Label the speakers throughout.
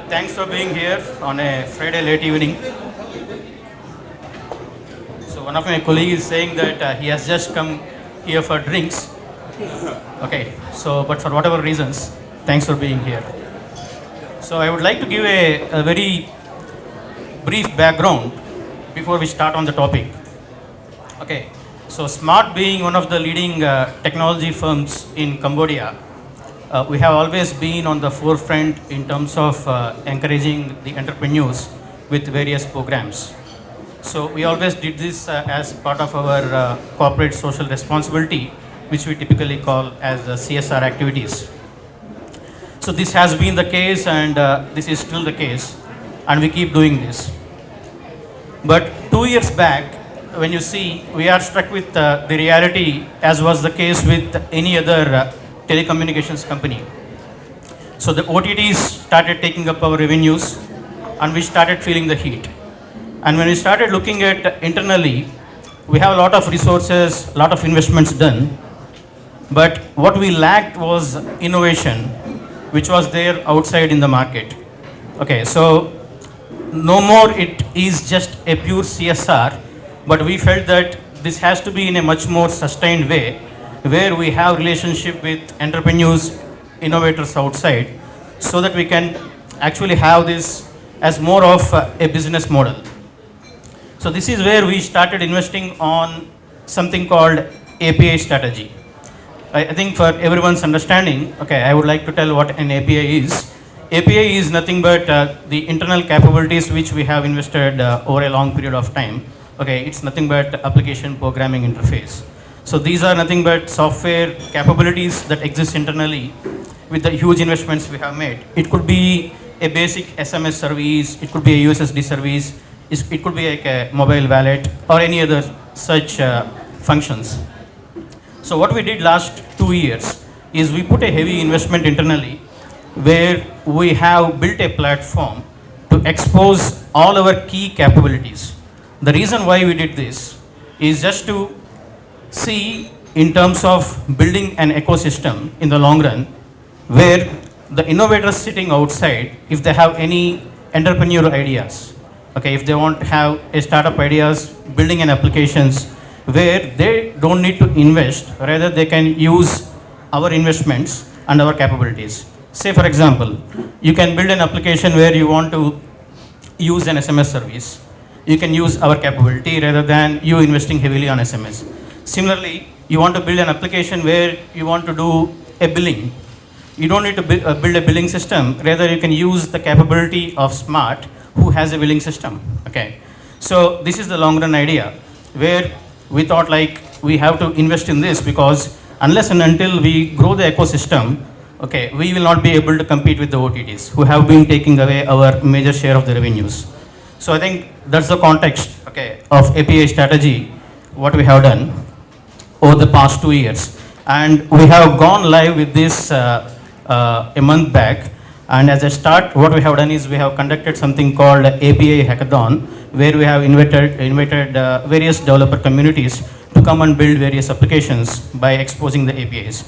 Speaker 1: Thanks for being here on a Friday late evening. So one of my colleagues is saying that he has just come here for drinks. Okay, so but for whatever reasons, thanks for being here. So I would like to give a very brief background before we start on the topic. Okay, so Smart being one of the leading technology firms in Cambodia, we have always been on the forefront in terms of encouraging the entrepreneurs with various programs. So we always did this as part of our corporate social responsibility, which we typically call as CSR activities. So this has been the case, and this is still the case, and we keep doing this. But 2 years back, when you see, we are struck with the reality, as was the case with any other telecommunications company. So the OTTs started taking up our revenues, and we started feeling the heat. And when we started looking at internally, we have a lot of resources, a lot of investments done, but what we lacked was innovation, which was there outside in the market. Okay, so no more it is just a pure CSR, but we felt that this has to be in a much more sustained way, where we have relationship with entrepreneurs, innovators outside, so that we can actually have this as more of a business model. So this is where we started investing on something called API strategy. I think for everyone's understanding, okay, I would like to tell what an API is. API is nothing but the internal capabilities which we have invested over a long period of time. Okay, it's nothing but application programming interface. So these are nothing but software capabilities that exist internally with the huge investments we have made. It could be a basic SMS service, it could be a USSD service, it could be like a mobile wallet or any other such functions. So what we did last 2 years is we put a heavy investment internally, where we have built a platform to expose all our key capabilities. The reason why we did this is just to see in terms of building an ecosystem in the long run, where the innovators sitting outside, if they have any entrepreneurial ideas, okay, if they want to have a startup ideas, building an applications where they don't need to invest, rather they can use our investments and our capabilities. Say for example, you can build an application where you want to use an SMS service. You can use our capability rather than you investing heavily on SMS. Similarly, you want to build an application where you want to do a billing. You don't need to build a billing system, rather you can use the capability of Smart, who has a billing system. Okay, so this is the long run idea, where we thought like we have to invest in this, because unless and until we grow the ecosystem, okay, we will not be able to compete with the OTTs, who have been taking away our major share of the revenues. So I think that's the context, okay, of API strategy, what we have done over the past 2 years. And we have gone live with this a month back. And as a start, what we have done is we have conducted something called API Hackathon, where we have invited various developer communities to come and build various applications by exposing the APIs.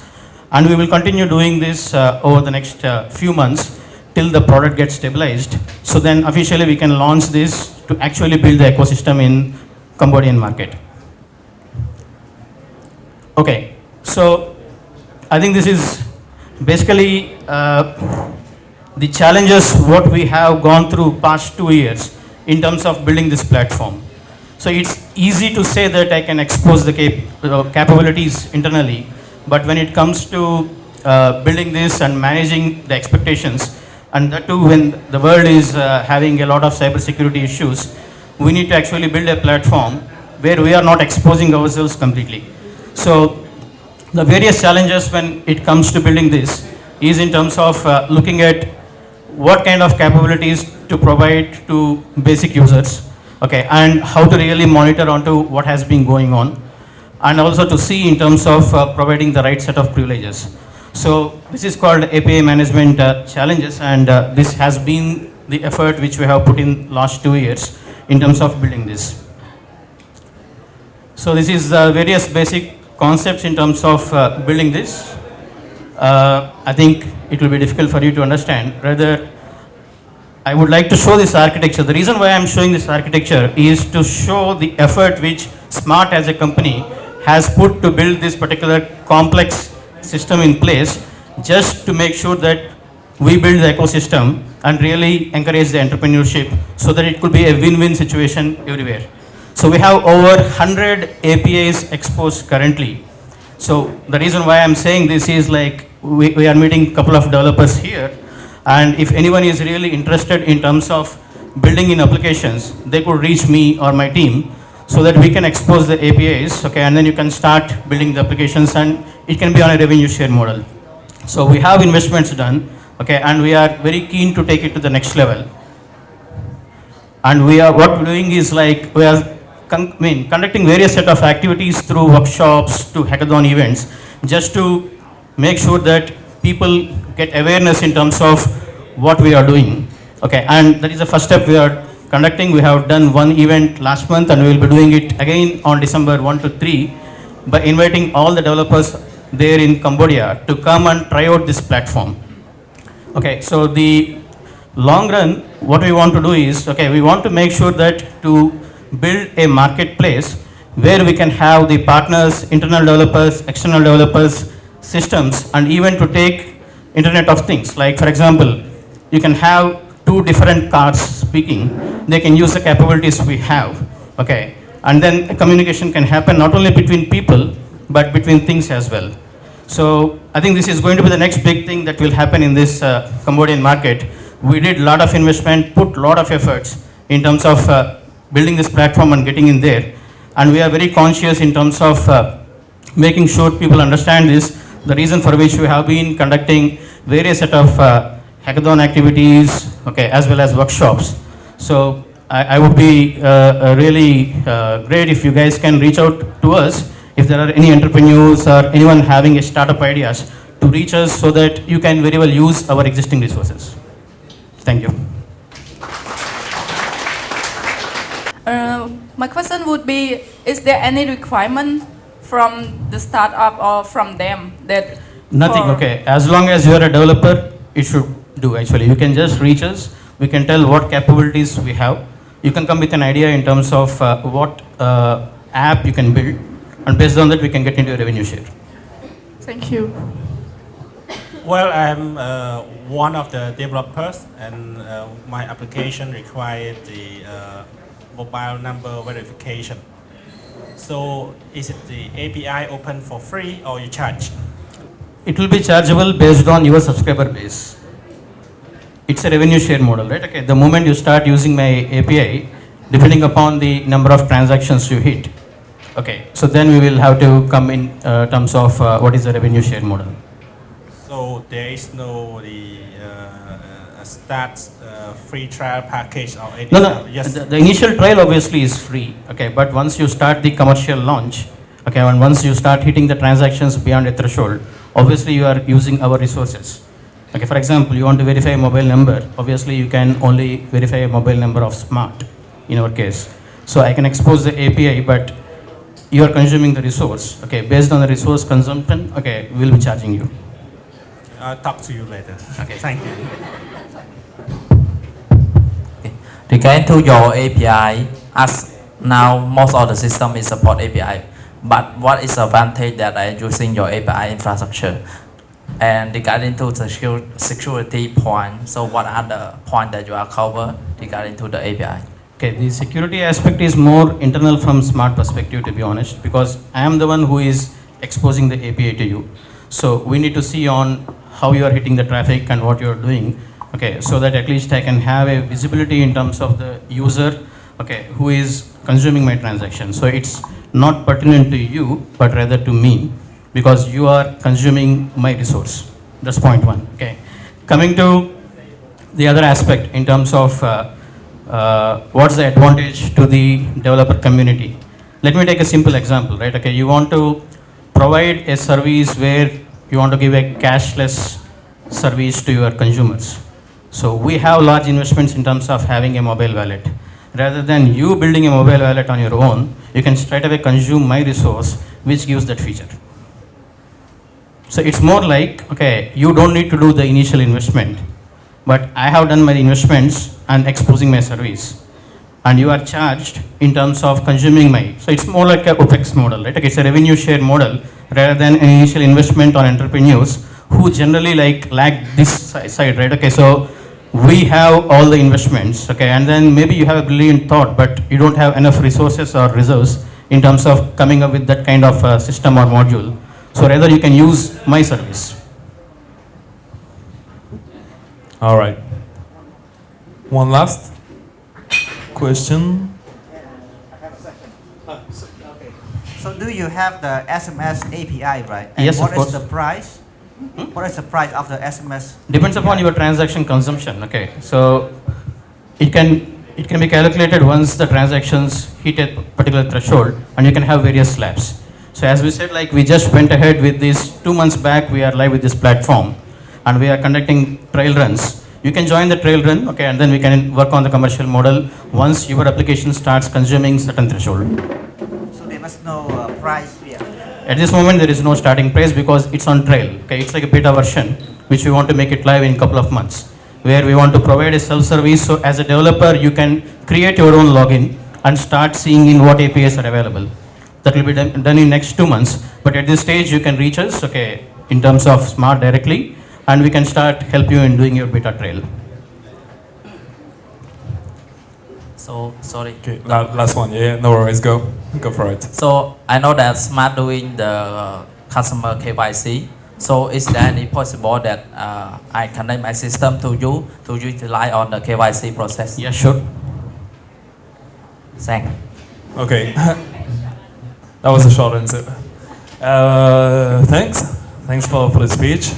Speaker 1: And we will continue doing this over the next few months till the product gets stabilized. So then officially we can launch this to actually build the ecosystem in Cambodian market. Okay, so I think this is basically the challenges what we have gone through past 2 years in terms of building this platform. So it's easy to say that I can expose the capabilities internally, but when it comes to building this and managing the expectations, and that too when the world is having a lot of cybersecurity issues, we need to actually build a platform where we are not exposing ourselves completely. So the various challenges when it comes to building this is in terms of looking at what kind of capabilities to provide to basic users, okay, and how to really monitor onto what has been going on, and also to see in terms of providing the right set of privileges. So this is called API management challenges, and this has been the effort which we have put in last 2 years in terms of building this. So this is various basic concepts in terms of building this. I think it will be difficult for you to understand. Rather, I would like to show this architecture. The reason why I'm showing this architecture is to show the effort which Smart as a company has put to build this particular complex system in place, just to make sure that we build the ecosystem and really encourage the entrepreneurship so that it could be a win-win situation everywhere. So we have over 100 APIs exposed currently. So the reason why I'm saying this is like we are meeting a couple of developers here, and if anyone is really interested in terms of building in applications, they could reach me or my team so that we can expose the APIs, okay, and then you can start building the applications and it can be on a revenue share model. So we have investments done, okay, and we are very keen to take it to the next level. And what we're doing is like we are conducting various set of activities through workshops to hackathon events, just to make sure that people get awareness in terms of what we are doing. Okay, and that is the first step we are conducting. We have done one event last month and we will be doing it again on December 1 to 3 by inviting all the developers there in Cambodia to come and try out this platform. Okay, so the long run, what we want to do is, okay, we want to make sure that to build a marketplace where we can have the partners, internal developers, external developers, systems, and even to take Internet of Things. Like for example, you can have two different cars speaking, they can use the capabilities we have, okay, and then communication can happen not only between people, but between things as well. So I think this is going to be the next big thing that will happen in this Cambodian market. We did a lot of investment, put a lot of efforts in terms of building this platform and getting in there, and we are very conscious in terms of making sure people understand this, the reason for which we have been conducting various set of hackathon activities, okay, as well as workshops. So I would be really great if you guys can reach out to us if there are any entrepreneurs or anyone having a startup ideas, to reach us so that you can very well use our existing resources. Thank you.
Speaker 2: My question would be, is there any requirement from the startup or from them that...
Speaker 1: Nothing, okay. As long as you are a developer, it should do actually. You can just reach us. We can tell what capabilities we have. You can come with an idea in terms of what app you can build, and based on that we can get into a revenue share.
Speaker 2: Thank you.
Speaker 3: Well, I'm one of the developers, and my application required the mobile number verification. So is it the API open for free or you charge?
Speaker 1: It will be chargeable based on your subscriber base. It's a revenue share model, right? Okay, the moment you start using my API, depending upon the number of transactions you hit, okay, so then we will have to come in terms of what is the revenue share model.
Speaker 3: So there is no start free trial package or anything?
Speaker 1: No. Yes. The initial trial obviously is free, okay, but once you start the commercial launch, okay, and once you start hitting the transactions beyond a threshold, obviously you are using our resources. Okay, for example, you want to verify a mobile number, obviously you can only verify a mobile number of Smart in our case. So I can expose the API, but you are consuming the resource, okay, based on the resource consumption, okay, we'll be charging you.
Speaker 3: I'll talk to you later.
Speaker 1: Okay.
Speaker 3: Thank you.
Speaker 4: Regarding to your API, as now most of the system is support API, but what is the advantage that I using your API infrastructure? And regarding to the security point, so what are the points that you are covered regarding to the API?
Speaker 1: Okay, the security aspect is more internal from Smart perspective, to be honest, because I am the one who is exposing the API to you. So we need to see on how you are hitting the traffic and what you are doing, okay, so that at least I can have a visibility in terms of the user, okay, who is consuming my transaction. So it's not pertinent to you, but rather to me, because you are consuming my resource. That's point one, okay. Coming to the other aspect in terms of what's the advantage to the developer community. Let me take a simple example, right? Okay, you want to provide a service where you want to give a cashless service to your consumers. So we have large investments in terms of having a mobile wallet. Rather than you building a mobile wallet on your own, you can straight away consume my resource, which gives that feature. So it's more like, okay, you don't need to do the initial investment. but I have done my investments and exposing my service. And you are charged in terms of consuming my, so it's more like a OPEX model, right? Okay, it's a revenue share model rather than an initial investment on entrepreneurs who generally like lack this side, right? Okay, so we have all the investments, okay, and then maybe you have a brilliant thought, but you don't have enough resources or reserves in terms of coming up with that kind of system or module. So rather you can use my service.
Speaker 5: All right. One last question.
Speaker 6: So do you have the SMS API, right?
Speaker 1: Yes, of
Speaker 6: what
Speaker 1: course.
Speaker 6: is the price? What is the price of the SMS?
Speaker 1: Depends upon your transaction consumption, okay. So it can be calculated once the transactions hit a particular threshold, and you can have various slabs. So as we said, like we just went ahead with this 2 months back, we are live with this platform and we are conducting trail runs. You can join the trail run, okay, and then we can work on the commercial model once your application starts consuming certain threshold.
Speaker 6: So there was no price here.
Speaker 1: At this moment, there is no starting price because it's on trail, okay. It's like a beta version, which we want to make it live in a couple of months, where we want to provide a self-service. So as a developer, you can create your own login and start seeing in what APIs are available. That will be done in next 2 months. But at this stage, you can reach us, okay, in terms of Smart directly, and we can start help you in doing your beta trail.
Speaker 4: So, sorry.
Speaker 5: Okay, last one. Yeah, no worries. Go for it.
Speaker 4: So, I know that Smart doing the customer KYC. So, is there any possible that I connect my system to you to utilize on the KYC process?
Speaker 1: Yeah, sure.
Speaker 4: Thanks.
Speaker 5: Okay. That was a short answer. Thanks for the speech.